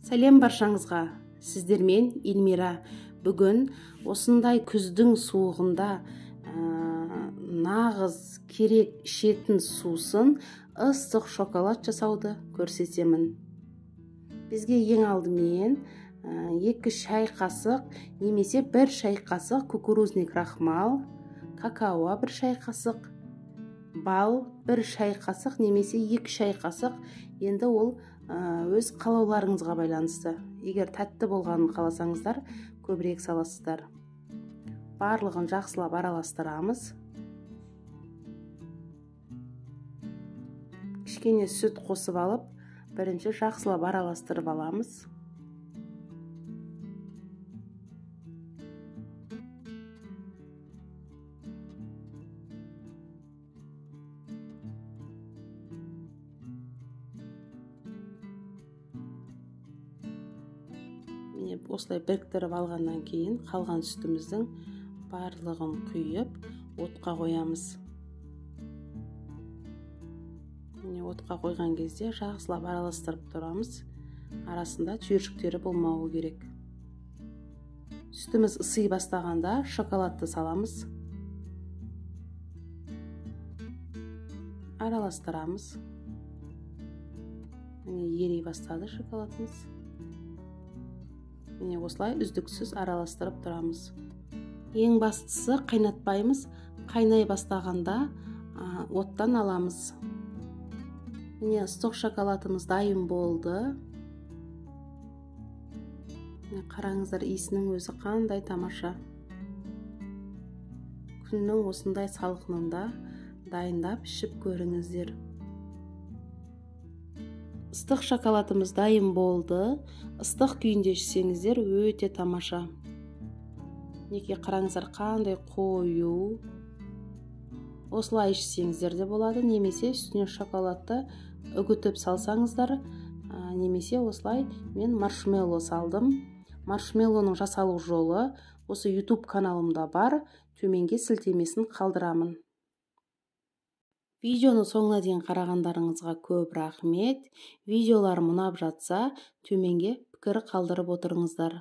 Сәлем баршаңызға, сіздермен Эльмира. Бүгін осындай күздің суығында нағыз керек ішетін сусын ыстық шоколад жасауды көрсетемін. Бізге ең алдымен 2 шай қасық немесе 1 шай қасық кукурузный крахмал, какао 1 шай қасық, бал 1 шай қасық немесе 2 шай қасық. Енді ол өз қалауларыңызға байланысты. Егер тәтті болғанын қаласаңыздар, көбірек саласыздар. Барлығын жақсылап араластырамыз. Кішкене сүт қосып алып, бірінші жақсылап араластырып аламыз. Міне осылай біріктіріп алғаннан кейін қалған сүтіміздің барлығын құйып отқа қоямыз. Міне отқа қойған кезде жақсылап араластырып тұрамыз. Арасында түйіршіктері болмауы керек. Сүтіміз ысый бастағанда шоколадты саламыз. Араластырамыз. Міне ери бастады шоколадымыз. Міне осылай үздіксіз араластырып тұрамыз. Ең бастысы қайнатпаймыз. Қайнай бастағанда оттан аламыз. Міне ыстық шоколадымыз дайын болды. Қараңыздар, иісінің өзі қандай тамаша. Күннің осындай салқынында дайындап ішіп көріңіздер. Ыстық шоколадымыз дайын болды. Ыстық күйінде ішсеңіздер өте тамаша. Неке қараңыздар, қандай қою. Осылай ішсеңіздер де болады, немесе үстіне шоколадты үгітіп салсаңыздар, немесе осылай мен маршмеллоу салдым. Маршмеллоуның жасалу жолы осы YouTube каналымда бар, төменге сілтемесін қалдырамын. Видеоны соңына дейін қарағандарыңызға көп рахмет. Видеоларым ұнап жатса, төменге пікір қалдырып отырыңыздар.